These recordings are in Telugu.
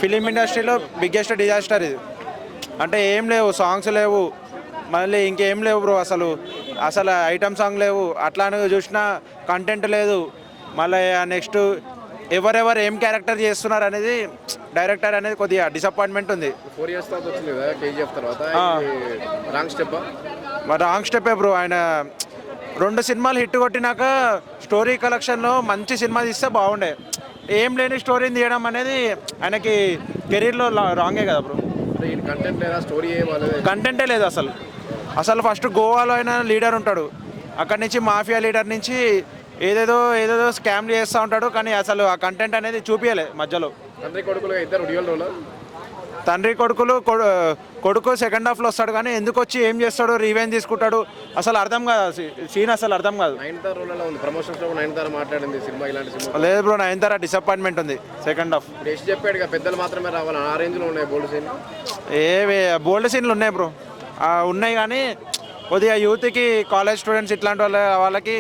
ఫిలిం ఇండస్ట్రీలో బిగ్గెస్ట్ డిజాస్టర్ ఇది. అంటే ఏం లేవు, సాంగ్స్ లేవు, మళ్ళీ ఇంకేం లేవు బ్రో. అసలు అసలు ఐటమ్ సాంగ్ లేవు, అట్లానే చూసినా కంటెంట్ లేదు. మళ్ళీ నెక్స్ట్ ఎవరెవరు ఏం క్యారెక్టర్ చేస్తున్నారు అనేది డైరెక్టర్ అనేది కొద్దిగా డిసప్పాయింట్మెంట్ ఉంది. 4 years తర్వాత వచ్చింది కదా కేజీఎఫ్ తర్వాత, రాంగ్ స్టెప్. మరి రాంగ్ స్టెప్పే బ్రో. ఆయన 2 సినిమాలు హిట్ కొట్టినాక స్టోరీ కలెక్షన్లో మంచి సినిమా తీస్తే బాగుండే. ఏం లేని స్టోరీని తీయడం అనేది ఆయనకి కెరీర్లో రాంగే కదా బ్రో. కంటెంట్ లేదా, స్టోరీ కంటెంటే లేదు అసలు. అసలు ఫస్ట్ గోవాలో అయినా లీడర్ ఉంటాడు, అక్కడి నుంచి మాఫియా లీడర్ నుంచి ఏదేదో స్కామ్ చేస్తూ ఉంటాడు, కానీ అసలు ఆ కంటెంట్ అనేది చూపించలే మధ్యలో. తండ్రి కొడుకులుగా ఇద్దరు డ్యూయల్ రోల్. తండ్రి కొడుకు సెకండ్ హాఫ్లో వస్తాడు, కానీ ఎందుకు వచ్చి ఏం చేస్తాడు, రివెంజ్ తీసుకుంటాడు, అసలు అర్థం కాదు. సీన్ అసలు అర్థం కాదు. నయనతార రోల్లో ఉంది ప్రమోషన్స్లో, నయనతార మాట్లాడింది సినిమా ఇలాంటి సినిమా లేదు బ్రో. నయనతార డిసప్పాయింట్మెంట్ ఉంది సెకండ్ హాఫ్. టెస్ట్ చెప్పాడు కదా, పెద్దలు మాత్రమే రావాలి, ఆ రేంజ్లో ఉన్నాయి బోల్డ్ సీన్. బోల్డ్ సీన్లు ఉన్నాయి బ్రో, ఉన్నాయి, కానీ కొద్దిగా యూత్కి, కాలేజ్ స్టూడెంట్స్ ఇట్లాంటి వాళ్ళకి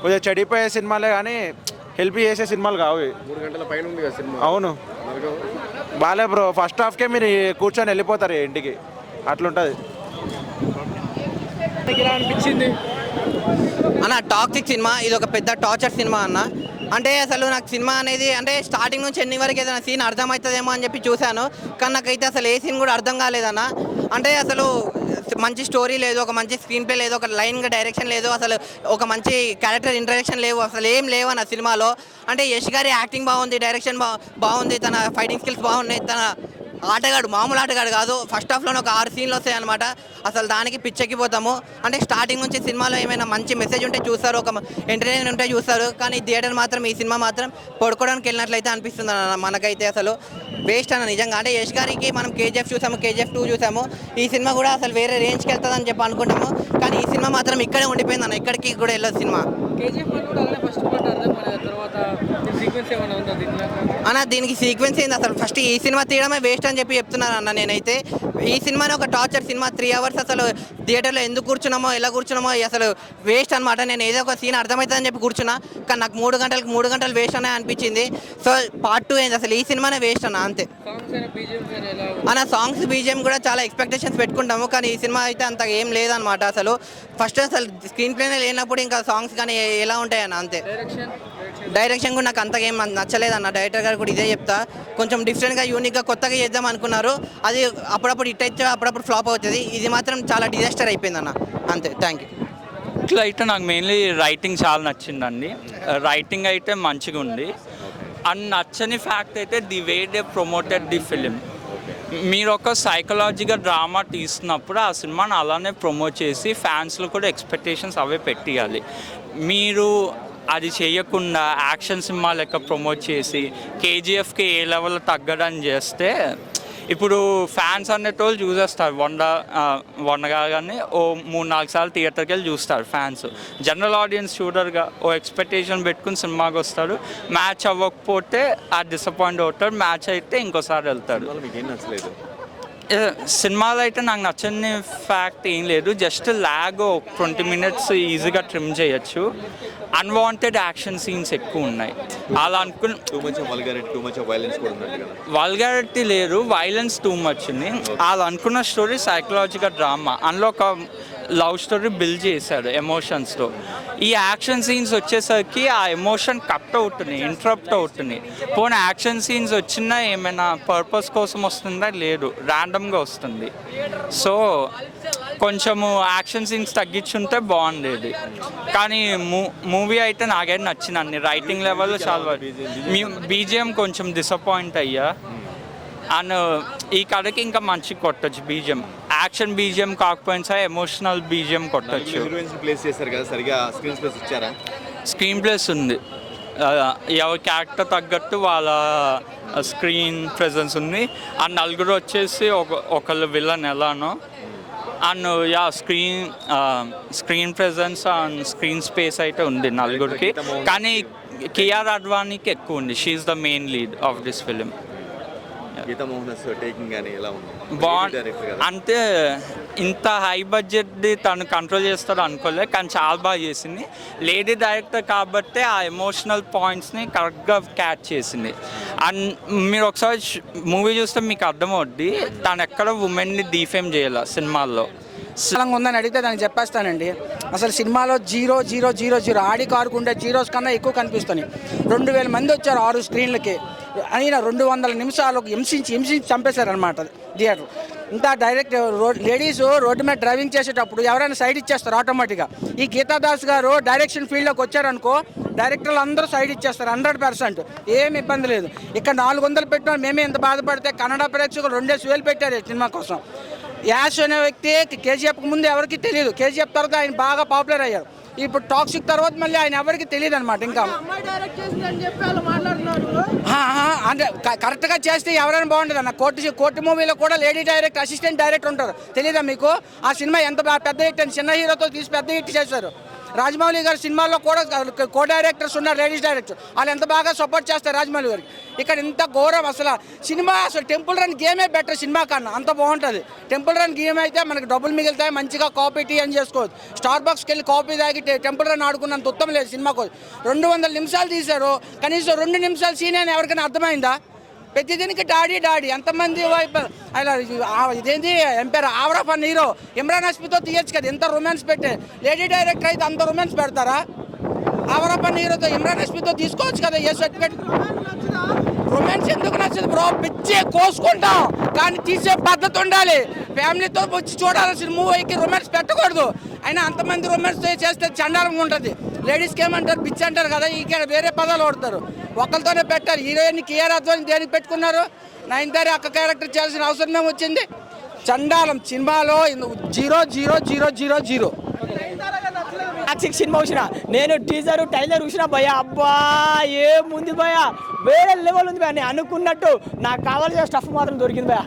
కొద్దిగా చెడిపోయే సినిమాలే, కానీ హెల్ప్ చేసే సినిమాలు కావు. 3 గంటల పైన ఉంది కదా సినిమా. అవును, బాలే బ్రో. ఫస్ట్ హాఫ్కే మీరు కూర్చొని వెళ్ళిపోతారు ఇంటికి, అట్లుంటుంది. అనిపించింది అన్న టాక్సిక్ సినిమా, ఇది ఒక పెద్ద టార్చర్ సినిమా అన్న. అంటే అసలు నాకు సినిమా అనేది అంటే స్టార్టింగ్ నుంచి ఎన్ని వరకు ఏదైనా సీన్ అర్థమవుతుందేమో అని చెప్పి చూశాను, కానీ నాకైతే అసలు ఏ సీన్ కూడా అర్థం కాలేదన్న. అంటే అసలు మంచి స్టోరీ లేదు, ఒక మంచి స్క్రీన్ ప్లే లేదు, ఒక లైన్గా డైరెక్షన్ లేదు, అసలు ఒక మంచి క్యారెక్టర్ ఇంట్రడక్షన్ లేవు, అసలు ఏం లేవన్న సినిమాలో. అంటే యష్ గారి యాక్టింగ్ బాగుంది, డైరెక్షన్ బాగుంది, తన ఫైటింగ్ స్కిల్స్ బాగున్నాయి, తన ఆటగాడు మామూలు ఆటగాడు కాదు. ఫస్ట్ హాఫ్లోనే ఒక 6 సీన్లు వస్తాయి అనమాట. అసలు దానికి పిచ్చెక్కిపోతాము. అంటే స్టార్టింగ్ నుంచి సినిమాలో ఏమైనా మంచి మెసేజ్ ఉంటే చూస్తారు, ఒక ఎంటర్టైన్మెంట్ ఉంటే చూస్తారు, కానీ థియేటర్ మాత్రం ఈ సినిమా మాత్రం పడుకోవడానికి వెళ్ళినట్లయితే అనిపిస్తుంది అన్న మనకైతే. అసలు వేస్ట్ అన్న నిజంగా. అంటే యష్ గారికి మనం కేజీఎఫ్ చూసాము, కేజీఎఫ్ 2 చూసాము, ఈ సినిమా కూడా అసలు వేరే రేంజ్కి వెళ్తుందని చెప్పి అనుకుంటాము, కానీ ఈ సినిమా మాత్రం ఇక్కడే ఉండిపోయింది అన్న, ఇక్కడికి కూడా వెళ్ళదు సినిమా. అన్న దీనికి సీక్వెన్స్ ఏంది అసలు, ఫస్ట్ ఈ సినిమా తీయడమే వేస్ట్ అని చెప్పి చెప్తున్నాను అన్న నేనైతే. ఈ సినిమాని ఒక టార్చర్ సినిమా, 3 hours అసలు థియేటర్లో ఎందుకు కూర్చున్నామో, ఎలా కూర్చున్నామో అసలు వేస్ట్ అనమాట. నేను ఏదో ఒక సీన్ అర్థమవుతుందని చెప్పి కూర్చున్నా, కానీ నాకు 3 గంటలు వేస్ట్ అనే అనిపించింది. సో పార్ట్ 2 ఏంది అసలు, ఈ సినిమానే వేస్ట్ అన్న అంతే. అన్న సాంగ్స్ బీజిఎం కూడా చాలా ఎక్స్పెక్టేషన్స్ పెట్టుకుంటాము, కానీ ఈ సినిమా అయితే అంత ఏం లేదనమాట. అసలు ఫస్ట్ అసలు స్క్రీన్ ప్లేనే లేనప్పుడు ఇంకా సాంగ్స్ కానీ ఎలా ఉంటాయన్న అంతే. డైరెక్షన్ కూడా నాకు అంతగా ఏం నచ్చలేదన్న. డైరెక్టర్ గారు కూడా ఇదే చెప్తా, కొంచెం డిఫరెంట్గా, యూనిక్గా, కొత్తగా చేద్దాం అనుకున్నారు, అది అప్పుడప్పుడు హిట్ అయితే అప్పుడప్పుడు ఫ్లాప్ అవుతుంది. ఇది మాత్రం చాలా డిజాస్టర్ అయిపోయిందన్న అంతే. Thank you. ఇట్లా అయితే నాకు మెయిన్లీ రైటింగ్ చాలా నచ్చిందండి. రైటింగ్ అయితే మంచిగా ఉంది. అండ్ నచ్చని ఫ్యాక్ట్ అయితే the way they promoted the film. మీరు ఒక సైకలాజికల్ డ్రామా తీస్తున్నప్పుడు ఆ సినిమాని అలానే ప్రమోట్ చేసి ఫ్యాన్స్లో కూడా ఎక్స్పెక్టేషన్స్ అవే పెట్టియాలి. మీరు అది చేయకుండా యాక్షన్ సినిమా లెక్క ప్రమోట్ చేసి కేజీఎఫ్కి ఏ లెవెల్ తగ్గడం చేస్తే ఇప్పుడు ఫ్యాన్స్ అనేటోళ్ళు చూసేస్తారు. వండగానే ఓ 3-4 సార్లు థియేటర్కి వెళ్ళి చూస్తారు ఫ్యాన్స్. జనరల్ ఆడియన్స్ చూడరుగా, ఓ ఎక్స్పెక్టేషన్ పెట్టుకుని సినిమాకి వస్తారు. మ్యాచ్ అవ్వకపోతే ఆ డిసప్పాయింట్ అవుతాడు, మ్యాచ్ అయితే ఇంకోసారి వెళ్తాడు. సినిమాలో అయితే నాకు నచ్చని ఫ్యాక్ట్ ఏం లేదు, జస్ట్ ల్యాగ్ 20 minutes ఈజీగా ట్రిమ్ చేయొచ్చు. అన్వాంటెడ్ యాక్షన్ సీన్స్ ఎక్కువ ఉన్నాయి. అలా అనుకుని వల్గారిటీ లేదు, వైలెన్స్ టూ మచ్ ఉంది. అలా అనుకున్న స్టోరీ సైకలాజికల్ డ్రామా, అందులో ఒక లవ్ స్టోరీ బిల్డ్ చేశాడు ఎమోషన్స్తో. ఈ యాక్షన్ సీన్స్ వచ్చేసరికి ఆ ఎమోషన్ కట్ అవుతుంది, ఇంటరప్ట్ అవుతుంది. పోనీ యాక్షన్ సీన్స్ వచ్చినా ఏమైనా పర్పస్ కోసం వస్తుందా, లేదు, ర్యాండమ్గా వస్తుంది. సో కొంచెము యాక్షన్ సీన్స్ తగ్గించుంటే బాగుండేది. కానీ మూవీ అయితే నాకైతే నచ్చింది అన్ని. రైటింగ్ లెవెల్ చాలా, బీజిఎం కొంచెం డిసప్పాయింట్ అయ్యా. అండ్ ఈ కథకి ఇంకా మంచి కొట్టచ్చు బీజిఎం. యాక్షన్ బీజిఎం కాకపోయినా ఎమోషనల్ బీజిఎం కొట్టచ్చు. స్క్రీన్ ప్లేస్ ఉంది, ఎవరి క్యారెక్టర్ తగ్గట్టు వాళ్ళ స్క్రీన్ ప్రెజెన్స్ ఉంది. అండ్ నలుగురు వచ్చేసి ఒకళ్ళు విలన్ ఎలానో. And screen presence and screen space అయితే ఉంది నలుగురికి. కానీ కియారా అడ్వానీకి ఎక్కువ ఉంది. She is the main lead of this film. Geetha Mohan taking కానీ ఎలా ఉంది డైరెక్టర్ కదా అంటే ఇంత హై బడ్జెట్ది తను కంట్రోల్ చేస్తాడు అనుకోలేదు, కానీ చాలా బాగా చేసింది. లేడీ డైరెక్టర్ కాబట్టి ఆ ఎమోషనల్ పాయింట్స్ని కరెక్ట్గా క్యాచ్ చేసింది. అండ్ మీరు ఒకసారి మూవీ చూస్తే మీకు అర్థమవుద్ది తను ఎక్కడ ఉమెన్ని డిఫేమ్ చేయాలి సినిమాల్లో. స్థలంగా ఉందని అడిగితే దానికి చెప్పేస్తానండి. అసలు సినిమాలో 0 ఆడి కారుకుంటే జీరోస్ కన్నా ఎక్కువ కనిపిస్తున్నాయి. 2000 మంది వచ్చారు 6 స్క్రీన్లకి. అయినా 200 నిమిషాలకు హింసించి చంపేశారనమాట థియేటర్. ఇంకా డైరెక్ట్ లేడీస్ రోడ్డు మీద డ్రైవింగ్ చేసేటప్పుడు ఎవరైనా సైడ్ ఇచ్చేస్తారు ఆటోమేటిక్గా. ఈ గీతాదాస్ గారు డైరెక్షన్ ఫీల్డ్లోకి వచ్చారనుకో డైరెక్టర్లు అందరూ సైడ్ ఇచ్చేస్తారు 100%. ఏమి ఇబ్బంది లేదు. ఇక్కడ 400 పెట్టిన మేమే ఎంత బాధపడితే కన్నడ ప్రేక్షకులు 2,000 పెట్టారు సినిమా కోసం. యాష్ అనే వ్యక్తి కేజీఎఫ్కి ముందు ఎవరికి తెలియదు, కేజీఎఫ్ తర్వాత ఆయన బాగా పాపులర్ అయ్యారు. ఇప్పుడు టాక్సిక్ తర్వాత మళ్ళీ ఆయన ఎవరికి తెలియదు అనమాట. ఇంకా అంటే కరెక్ట్గా చేస్తే ఎవరైనా బాగుంటుంది అన్న. కోర్టు మూవీలో కూడా లేడీ డైరెక్టర్ అసిస్టెంట్ డైరెక్టర్ ఉంటారు, తెలియదా మీకు? ఆ సినిమా ఎంత పెద్ద హిట్ అని, చిన్న హీరోతో తీసి పెద్ద హిట్ చేశారు. రాజమౌళి గారి సినిమాల్లో కూడా కో డైరెక్టర్స్ ఉన్నారు, లేడీస్ డైరెక్టర్. వాళ్ళు ఎంత బాగా సపోర్ట్ చేస్తారు రాజమౌళి గారికి. ఇక్కడ ఇంత ఘోరం అసలు. సినిమా అసలు టెంపుల్ రన్ గేమే బెటర్ సినిమా కన్నా, అంత బాగుంటుంది. టెంపుల్ రన్ గేమ్ అయితే మనకి డబ్బులు మిగులుతాయి, మంచిగా కాపీ టీ అని చేసుకోవచ్చు. స్టార్ బాక్స్కి వెళ్ళి కాపీ తాగి టెంపుల్ రన్ ఆడుకున్నంత ఉత్తమం లేదు సినిమాకు. 200 నిమిషాలు తీశారు, కనీసం 2 నిమిషాలు సీన్ అని ఎవరికైనా అర్థమైందా? ప్రతి దీనికి డాడీ ఎంతమంది అలా ఇదేంటి umpire Awara fun hero Imran హస్మీతో తీయచ్చు కదా, ఎంత రొమాన్స్ పెట్టే. లేడీ డైరెక్టర్ అయితే అంత రొమాన్స్ పెడతారా? ఆవరా ఫన్ హీరోతో ఇమ్రాన్ హస్మీతో తీసుకోవచ్చు కదా ఏ సర్టిఫికేట్. రొమాన్స్ ఎందుకు నచ్చదు బ్రో? పిచ్చి కోసుకుంటాం కానీ తీసే పద్ధతి ఉండాలి. ఫ్యామిలీతో వచ్చి చూడాల్సిన మూవీకి రొమాన్స్ పెట్టకూడదు. అయినా అంతమంది రొమాన్స్ చేస్తే చండాలంగా ఉంటుంది. లేడీస్కి ఏమంటారు, పిచ్చి అంటారు కదా, ఇక్కడ వేరే పదాలు వాడతారు. ఒకరితోనే పెట్టారు. హీరోయిన్ కియారా అద్వాని దేనికి పెట్టుకున్నారు? నయనతార అక్క క్యారెక్టర్ చేయాల్సిన అవసరమే వచ్చింది. చండాలం సినిమాలో 0 టాక్సిక్ సినిమా చూసిన నేను, టైలర్ చూసిన భయ, అబ్బా ఏముంది భయ, వేరే లెవెల్ ఉంది భయ. నేను అనుకున్నట్టు నాకు కావాల్సిన స్టఫ్ మాత్రం దొరికింది భయ.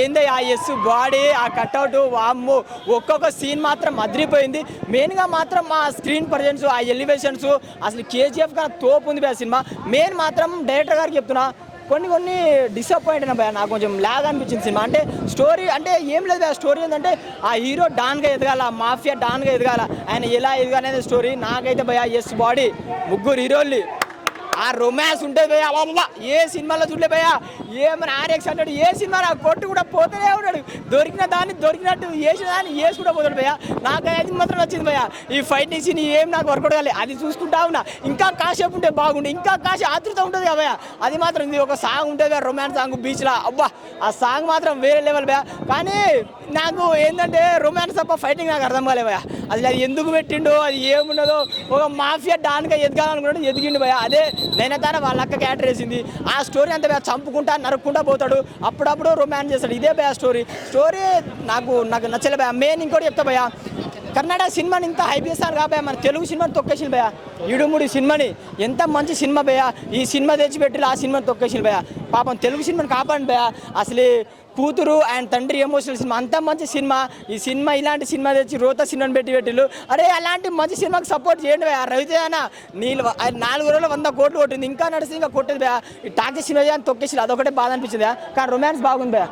ఏంది ఆ ఎస్ బాడీ, ఆ కట్అవుట్, వామ్ము ఒక్కొక్క సీన్ మాత్రం అదిరిపోయింది. మెయిన్గా మాత్రం ఆ స్క్రీన్ ప్రజెన్స్, ఆ ఎలివేషన్స్, అసలు కేజీఎఫ్ కన్నా తోపు ఉంది భయ సినిమా. మెయిన్ మాత్రం డైరెక్టర్ గారికి చెప్తున్నా, కొన్ని డిసప్పాయింట్ అయినా భయ. నాకు కొంచెం లాగ్ అనిపించింది సినిమా. అంటే స్టోరీ అంటే ఏం లేదు భయ. స్టోరీ ఏంటంటే ఆ హీరో డాన్గా ఎదగాల, మాఫియా డాన్గా ఎదగాల, ఆయన ఎలా ఎదగాలనేది స్టోరీ. నాకైతే భయ ఎస్ బాడీ, 3 హీరోల్ని ఆ రొమాన్స్ ఉంటుంది భయ. అబ్బా ఏ సినిమాలో చూడలే భయ. ఏమైనా ఆర్ఎక్స్ అంటాడు, ఏ సినిమా కొట్టు కూడా పోతూనే ఉన్నాడు. దొరికిన దాన్ని దొరికినట్టు వేసిన దాన్ని వేసి కూడా పోతాడు భయ. నాకు అది మాత్రం నచ్చింది భయ. ఈ ఫైటింగ్ సీన్ ఏం నాకు వర్కౌట్ కాలేదు. అది చూసుకుంటా ఉన్నా, ఇంకా కాసేపు ఉంటే బాగుండే, ఇంకా కాసే ఆతృత ఉంటుంది కదా భయ. అది మాత్రం ఇది ఒక సాంగ్ ఉంటుంది భయ, రొమాన్స్ సాంగ్ బీచ్లో. అబ్బా ఆ సాంగ్ మాత్రం వేరే లెవెల్ భయ. కానీ నాకు ఏంటంటే రొమాన్స్ తప్ప ఫైటింగ్ నాకు అర్థం కాలే భయ. అసలు అది ఎందుకు పెట్టిండో, అది ఏమున్నదో. ఒక మాఫియా డాన్గా ఎదగాలనుకున్నాడు, ఎదిగిండు భయ. అదే నైనతార వాళ్ళ అక్క క్యారెక్టర్ వేసింది. ఆ స్టోరీ అంతా భయ, చంపుకుంటా నరుక్కుంటా పోతాడు, అప్పుడప్పుడు రొమాన్స్ చేస్తాడు. ఇదే భయ స్టోరీ నాకు నచ్చలే భయ. మెయిన్ ఇంకోటి చెప్తా భయ, కన్నడ సినిమాని ఇంత హైప్ చేస్తాను కాబోయే మన తెలుగు సినిమాని తొక్కేసింది భయ. 7 సినిమాని ఎంత మంచి సినిమా భయ. ఈ సినిమా తెచ్చిపెట్టి ఆ సినిమాని తొక్కేసింది భయ. పాపం తెలుగు సినిమాని కాపాడు భయ. అసలు కూతురు అండ్ తండ్రి ఎమోషనల్ సినిమా, అంత మంచి సినిమా. ఈ సినిమా ఇలాంటి సినిమా తెచ్చి రోత సినిమాని పెట్టిళ్ళు. అరే అలాంటి మంచి సినిమాకి సపోర్ట్ చేయండి భయ. రవితేజ నీళ్ళు 4 రోజులు 100 కోట్లు కొట్టింది, ఇంకా నడిచింది, ఇంకా కొట్టేది భయ. ఈ టాక్సీ సినిమా అని తొక్కేసి అదొకటే బాధ అనిపించింది భయ. కానీ రొమాన్స్ బాగుంది భయ.